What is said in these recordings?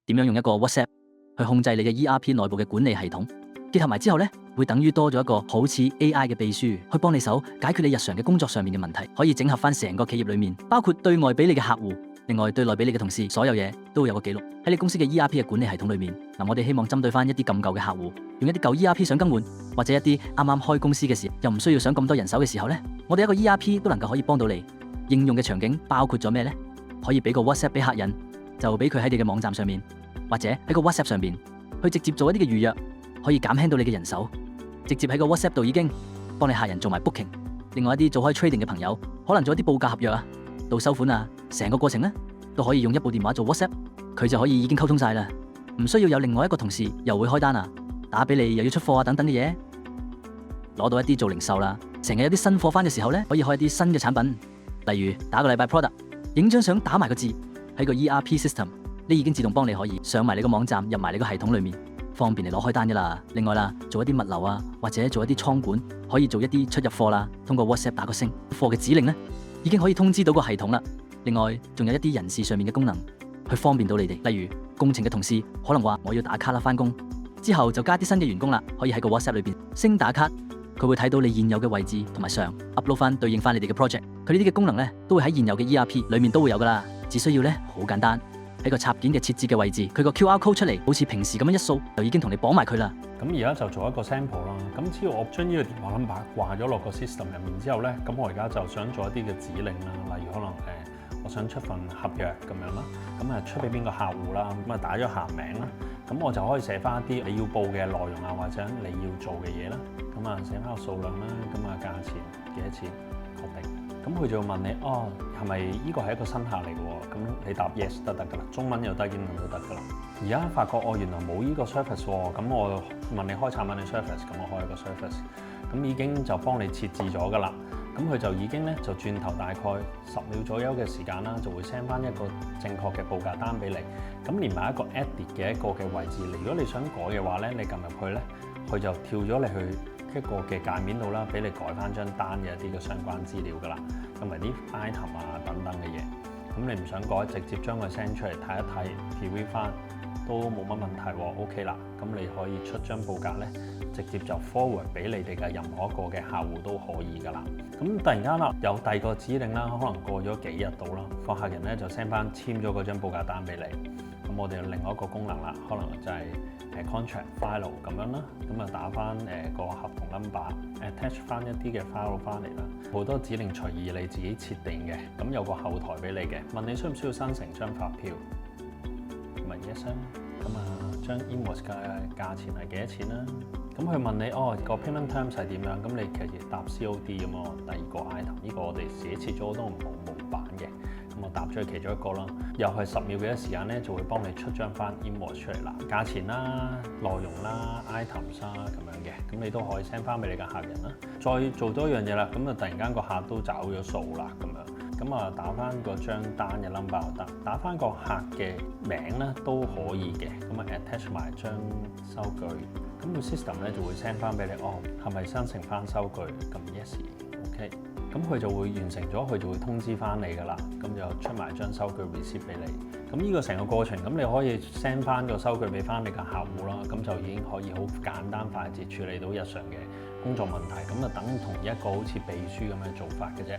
點樣用一個 WhatsApp 去控制你嘅 ERP 內部嘅管理系統，結合埋之後呢，會等於多咗一個好似 AI 嘅秘書去幫你手解決你日常嘅工作上面嘅問題，可以整合翻成個企業裏面，包括對外俾你嘅客戶，另外對內俾你嘅同事，所有嘢都會有個記錄喺你公司嘅 ERP 嘅管理系統裏面。我哋希望針對翻一啲咁舊嘅客戶，用一啲舊 ERP 想更換，或者一啲啱啱開公司嘅時候又唔需要上咁多人手嘅時候呢，我哋一個 ERP 都能夠可以幫到你。應用嘅場景包括咗咩呢？可以俾個 WhatsApp 俾客人，就俾佢喺你嘅網站上面，或者喺個 WhatsApp 上面去直接做一啲嘅預約，可以減輕到你嘅人手，直接喺個 WhatsApp 度已經幫你客人做埋 booking。另外一啲做開 trading 嘅朋友，可能做一啲報價合約啊，到收款啊，成個過程呢都可以用一部電話做 WhatsApp， 佢就可以已經溝通晒啦，唔需要有另外一個同事又會開單啊，打俾你又要出貨啊等等嘅嘢。攞到一啲做零售啦，成日有啲新貨翻嘅時候呢，可以開一啲新嘅產品，例如打個禮拜 product， 影張相打埋個字喺個 ERP system， 你已經自動幫你可以上埋你個網站，入埋你個系統裏面，方便你攞開單噶啦。另外啦，做一啲物流啊，或者做一啲倉管，可以做一啲出入貨啦，通過 WhatsApp 打個聲，貨嘅指令呢已經可以通知到個系統啦。另外仲有一啲人事上面嘅功能去方便到你哋，例如工程嘅同事可能話我要打卡啦，翻工之後就加啲新嘅員工啦，可以喺個 WhatsApp 裏邊升打卡，佢會睇到你現有嘅位置同埋相 upload 翻對應翻你哋嘅 project。佢呢啲嘅功能呢都會喺現有嘅 ERP 裏面都會有噶啦，只需要呢好簡單喺個插件嘅設置嘅位置，佢個 QR code 出嚟，好似平時咁樣一掃就已經同你綁埋佢啦。咁而家就做一個 sample 啦。咁只要我將呢個電話 number 掛咗落個 system 入面之後呢，咁我而家就想做一啲嘅指令啦，例如可能我想出份合約咁樣啦，咁出俾邊個客戶啦，咁打咗客名啦，咁我就可以寫翻一啲你要報嘅內容啊，或者你要做嘅嘢啦，咁寫翻個數量啦，咁價錢幾多錢確定，咁佢就會問你係咪呢個係一個新客嚟嘅喎？咁你答 yes 得㗎啦，中文又得，英文都得㗎啦。而家發覺原來冇呢個 service 喎，咁我問你開產品嘅 service， 咁我開一個 service， 咁已經就幫你設置咗㗎啦。咁佢就已經就轉頭大概10秒左右嘅時間啦，就會 send 翻一個正確嘅報價單俾你。咁連埋一個 edit 嘅一個嘅位置，如果你想改嘅話咧，你撳入去咧，佢就跳咗你去一個嘅界面度啦，俾你改翻張單嘅一啲嘅相關資料㗎啦，同埋啲 item 啊等等嘅嘢。咁你唔想改，直接將佢 send 出嚟睇一睇 preview 翻都冇乜問題喎 ，OK 啦。咁你可以出張報價咧，直接就 forward 俾你哋嘅任何一個嘅客戶都可以㗎啦。咁突然間啦，有第二個指令啦，可能過咗幾日到啦，個客人咧就 send 翻簽咗嗰張報價單俾你。咁我哋有另外一個功能啦，可能就係contract file 咁樣啦，咁打翻個合同 number，attach 翻一啲嘅 file 翻嚟啦。好多指令隨意你自己設定嘅，咁有個後台俾你嘅，問你需唔需要生成張發票，問一聲，咁張 invoice 嘅價錢係幾多錢啦？咁佢問你個 payment terms 係點樣？咁你其實答 COD 咁咯。第二個 item 呢個我哋自己設咗都唔冇模板嘅，咁我答咗佢其中一個啦。又係10秒嘅時間咧，就會幫你出張翻 invoice 出嚟啦，價錢啦、內容啦、items 啦咁樣嘅，咁你都可以 send 翻俾你嘅客人啦。再做多一樣嘢啦，咁突然間個客都找咗數啦咁樣。咁打翻個張單嘅 number 得，打翻個客嘅名咧都可以嘅。咁attach 埋張收據，咁個 system 咧就會 send 翻俾你，係咪生成翻收據？咁 yes，OK，咁佢就會完成咗，佢就會通知翻你㗎啦。咁就出埋張收據 receipt 俾你。咁呢個成個過程，咁你可以 send 翻個收據俾翻你嘅客戶啦。咁就已經可以好簡單快捷處理到日常嘅工作問題，咁就等同一個好似秘書咁嘅做法嘅啫。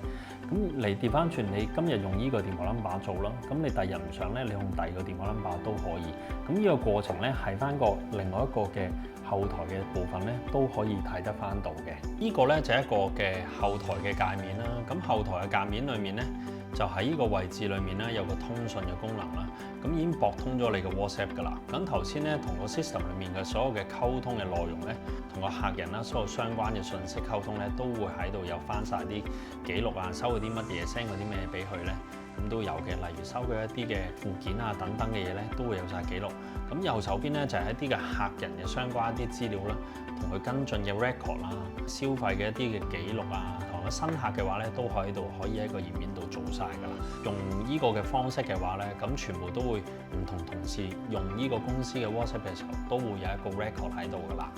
咁你調翻轉，你今日用呢個電話 number 做啦，咁你第日唔想咧，你用第二個電話 number 都可以。咁呢個過程咧係翻個另外一個嘅後台嘅部分咧都可以睇得翻到嘅。呢個咧就係一個嘅後台嘅界面啦。咁後台嘅界面裏面咧，就喺呢個位置裏面咧有個通訊嘅功能啦。咁已經駁通咗你嘅 WhatsApp 㗎啦。咁頭先咧同個 system 裏面嘅所有嘅溝通嘅內容咧，同個客人啦所有相關嘅信息溝通咧，都會喺度有翻晒啲記錄啊，收嗰啲乜嘢 send 嗰啲咩俾佢咧，咁都有嘅。例如收佢一啲嘅附件啊等等嘅嘢咧，都會有晒記錄。咁右手邊咧就係一啲嘅客人嘅相關一啲資料啦，同佢跟進嘅 record 啦，消費嘅一啲嘅記錄啊，同個新客嘅話咧都喺度可以喺個頁面度做晒㗎啦。用呢個嘅方式嘅話咧，咁全部都會唔同同事用呢個公司嘅 WhatsApp 嘅時候，都會有一個 record 喺度㗎啦。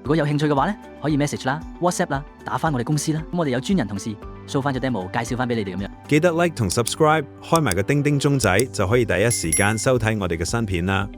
如果有興趣嘅話咧，可以 message 啦、WhatsApp 啦，打翻我哋公司啦。咁我哋有專人同事 show 翻隻 demo， 介紹翻俾你哋咁樣。記得 like 同 subscribe， 開埋個叮叮鐘仔就可以第一時間收睇我哋嘅新片啦。